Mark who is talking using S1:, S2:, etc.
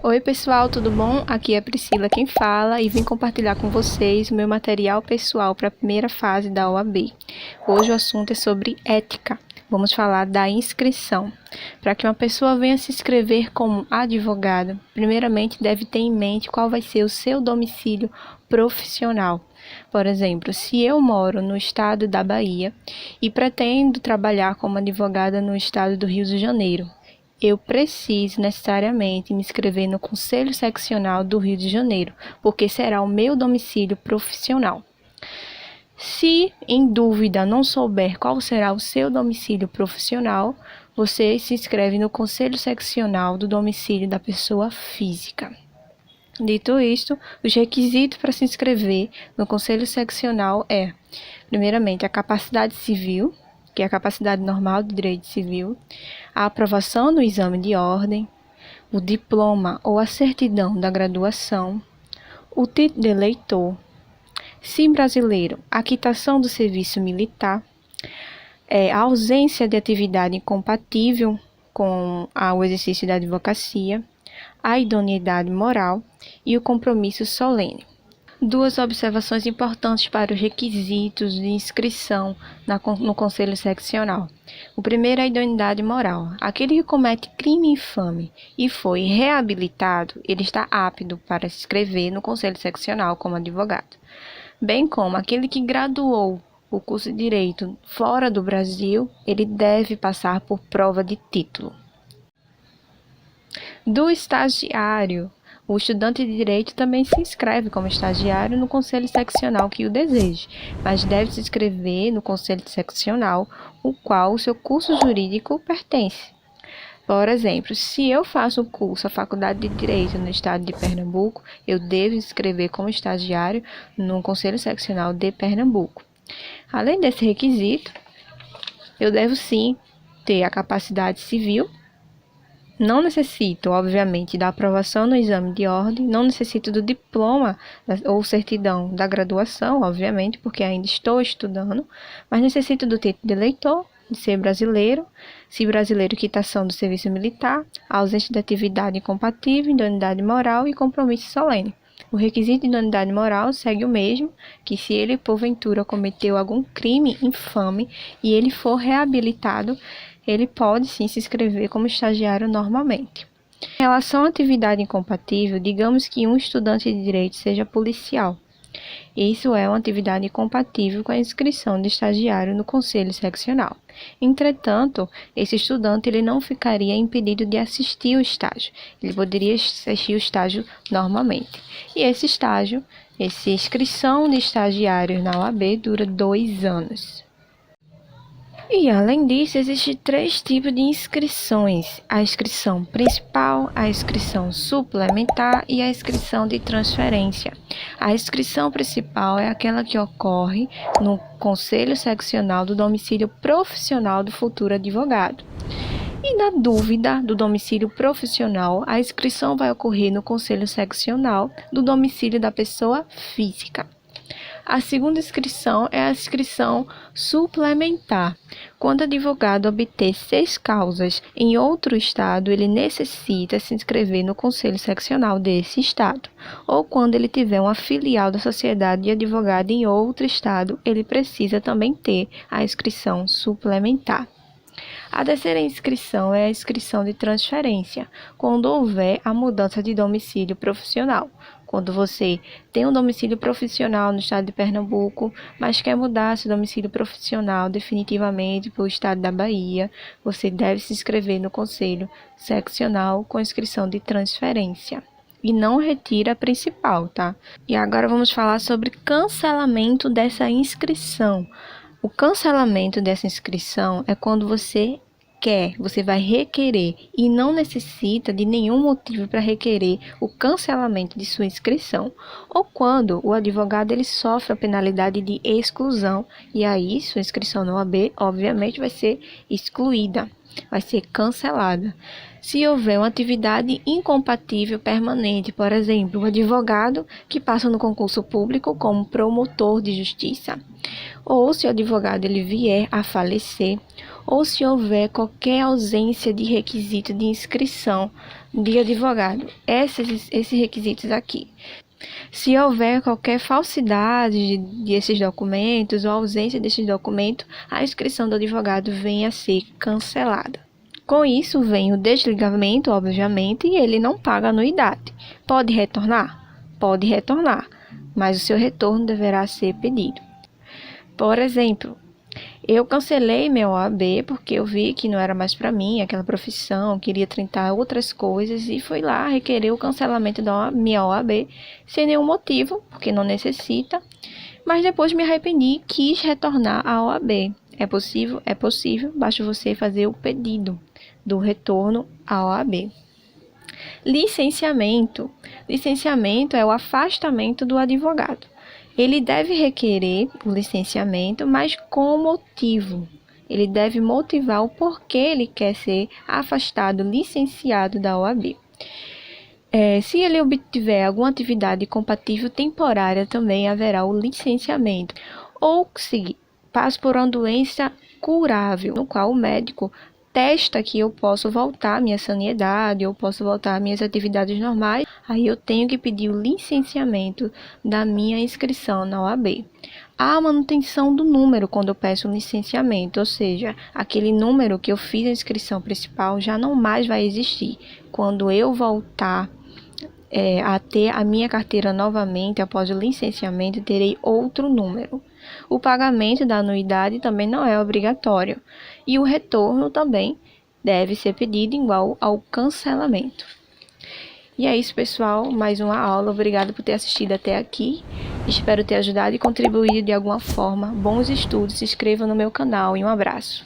S1: Oi pessoal, tudo bom? Aqui é a Priscila quem fala e vim compartilhar com vocês o meu material pessoal para a primeira fase da OAB. Hoje o assunto é sobre ética. Vamos falar da inscrição. Para que uma pessoa venha se inscrever como advogado, primeiramente deve ter em mente qual vai ser o seu domicílio profissional. Por exemplo, se eu moro no estado da Bahia e pretendo trabalhar como advogada no estado do Rio de Janeiro, eu preciso necessariamente me inscrever no Conselho Seccional do Rio de Janeiro, porque será o meu domicílio profissional. Se em dúvida não souber qual será o seu domicílio profissional, você se inscreve no Conselho Seccional do domicílio da pessoa física. Dito isto, os requisitos para se inscrever no Conselho Seccional é, primeiramente, a capacidade civil, que é a capacidade normal de direito civil, a aprovação no exame de ordem, o diploma ou a certidão da graduação, o título de eleitor, se brasileiro, a quitação do serviço militar, a ausência de atividade incompatível com o exercício da advocacia, a idoneidade moral e o compromisso solene. Duas observações importantes para os requisitos de inscrição no Conselho Seccional. O primeiro é a idoneidade moral. Aquele que comete crime infame e foi reabilitado, ele está apto para se inscrever no Conselho Seccional como advogado. Bem como aquele que graduou o curso de Direito fora do Brasil, ele deve passar por prova de título. Do estagiário, o estudante de Direito também se inscreve como estagiário no Conselho Seccional que o deseje, mas deve se inscrever no Conselho Seccional o qual o seu curso jurídico pertence. Por exemplo, se eu faço o curso, a Faculdade de Direito no estado de Pernambuco, eu devo me inscrever como estagiário no Conselho Seccional de Pernambuco. Além desse requisito, eu devo sim ter a capacidade civil. Não necessito, obviamente, da aprovação no exame de ordem, não necessito do diploma ou certidão da graduação, obviamente, porque ainda estou estudando, mas necessito do título de eleitor, de ser brasileiro, se brasileiro, quitação do serviço militar, ausência de atividade incompatível, idoneidade moral e compromisso solene. O requisito de idoneidade moral segue o mesmo, que se ele porventura cometeu algum crime infame e ele for reabilitado, ele pode sim se inscrever como estagiário normalmente. Em relação à atividade incompatível, digamos que um estudante de direito seja policial. Isso é uma atividade incompatível com a inscrição de estagiário no Conselho Seccional. Entretanto, esse estudante ele não ficaria impedido de assistir o estágio. Ele poderia assistir o estágio normalmente. E essa inscrição de estagiários na OAB dura 2 anos. E, além disso, existem 3 tipos de inscrições: a inscrição principal, a inscrição suplementar e a inscrição de transferência. A inscrição principal é aquela que ocorre no Conselho Seccional do domicílio profissional do futuro advogado. E, na dúvida do domicílio profissional, a inscrição vai ocorrer no Conselho Seccional do domicílio da pessoa física. A segunda inscrição é a inscrição suplementar. Quando o advogado obter 6 causas em outro estado, ele necessita se inscrever no Conselho Seccional desse estado. Ou quando ele tiver uma filial da sociedade de advogado em outro estado, ele precisa também ter a inscrição suplementar. A terceira inscrição é a inscrição de transferência, quando houver a mudança de domicílio profissional. Quando você tem um domicílio profissional no estado de Pernambuco, mas quer mudar seu domicílio profissional definitivamente para o estado da Bahia, você deve se inscrever no Conselho Seccional com inscrição de transferência. E não retira a principal, tá? E agora vamos falar sobre cancelamento dessa inscrição. O cancelamento dessa inscrição é quando você vai requerer e não necessita de nenhum motivo para requerer o cancelamento de sua inscrição, ou quando o advogado ele sofre a penalidade de exclusão e aí sua inscrição na OAB obviamente vai ser excluída, vai ser cancelada. Se houver uma atividade incompatível permanente, por exemplo, um advogado que passa no concurso público como promotor de justiça, ou se o advogado ele vier a falecer, ou se houver qualquer ausência de requisito de inscrição de advogado. Esses requisitos aqui. Se houver qualquer falsidade desses documentos ou ausência desses documentos, a inscrição do advogado vem a ser cancelada. Com isso, vem o desligamento, obviamente, e ele não paga anuidade. Pode retornar? Pode retornar, mas o seu retorno deverá ser pedido. Por exemplo, eu cancelei minha OAB porque eu vi que não era mais para mim aquela profissão, queria tentar outras coisas e fui lá requerer o cancelamento da minha OAB sem nenhum motivo, porque não necessita, mas depois me arrependi e quis retornar à OAB. É possível? É possível, basta você fazer o pedido do retorno à OAB. Licenciamento. Licenciamento é o afastamento do advogado. Ele deve requerer o licenciamento, mas com motivo. Ele deve motivar o porquê ele quer ser afastado, licenciado da OAB. Se ele obtiver alguma atividade compatível temporária, também haverá o licenciamento. Ou se passa por uma doença curável, no qual o médico testa que eu posso voltar à minha sanidade, eu posso voltar às minhas atividades normais, aí eu tenho que pedir o licenciamento da minha inscrição na OAB. A manutenção do número quando eu peço um licenciamento, ou seja, aquele número que eu fiz a inscrição principal já não mais vai existir. Quando eu voltar a ter a minha carteira novamente após o licenciamento, terei outro número. O pagamento da anuidade também não é obrigatório e o retorno também deve ser pedido igual ao cancelamento. E é isso, pessoal, mais uma aula. Obrigado por ter assistido até aqui. Espero ter ajudado e contribuído de alguma forma. Bons estudos, se inscreva no meu canal e um abraço.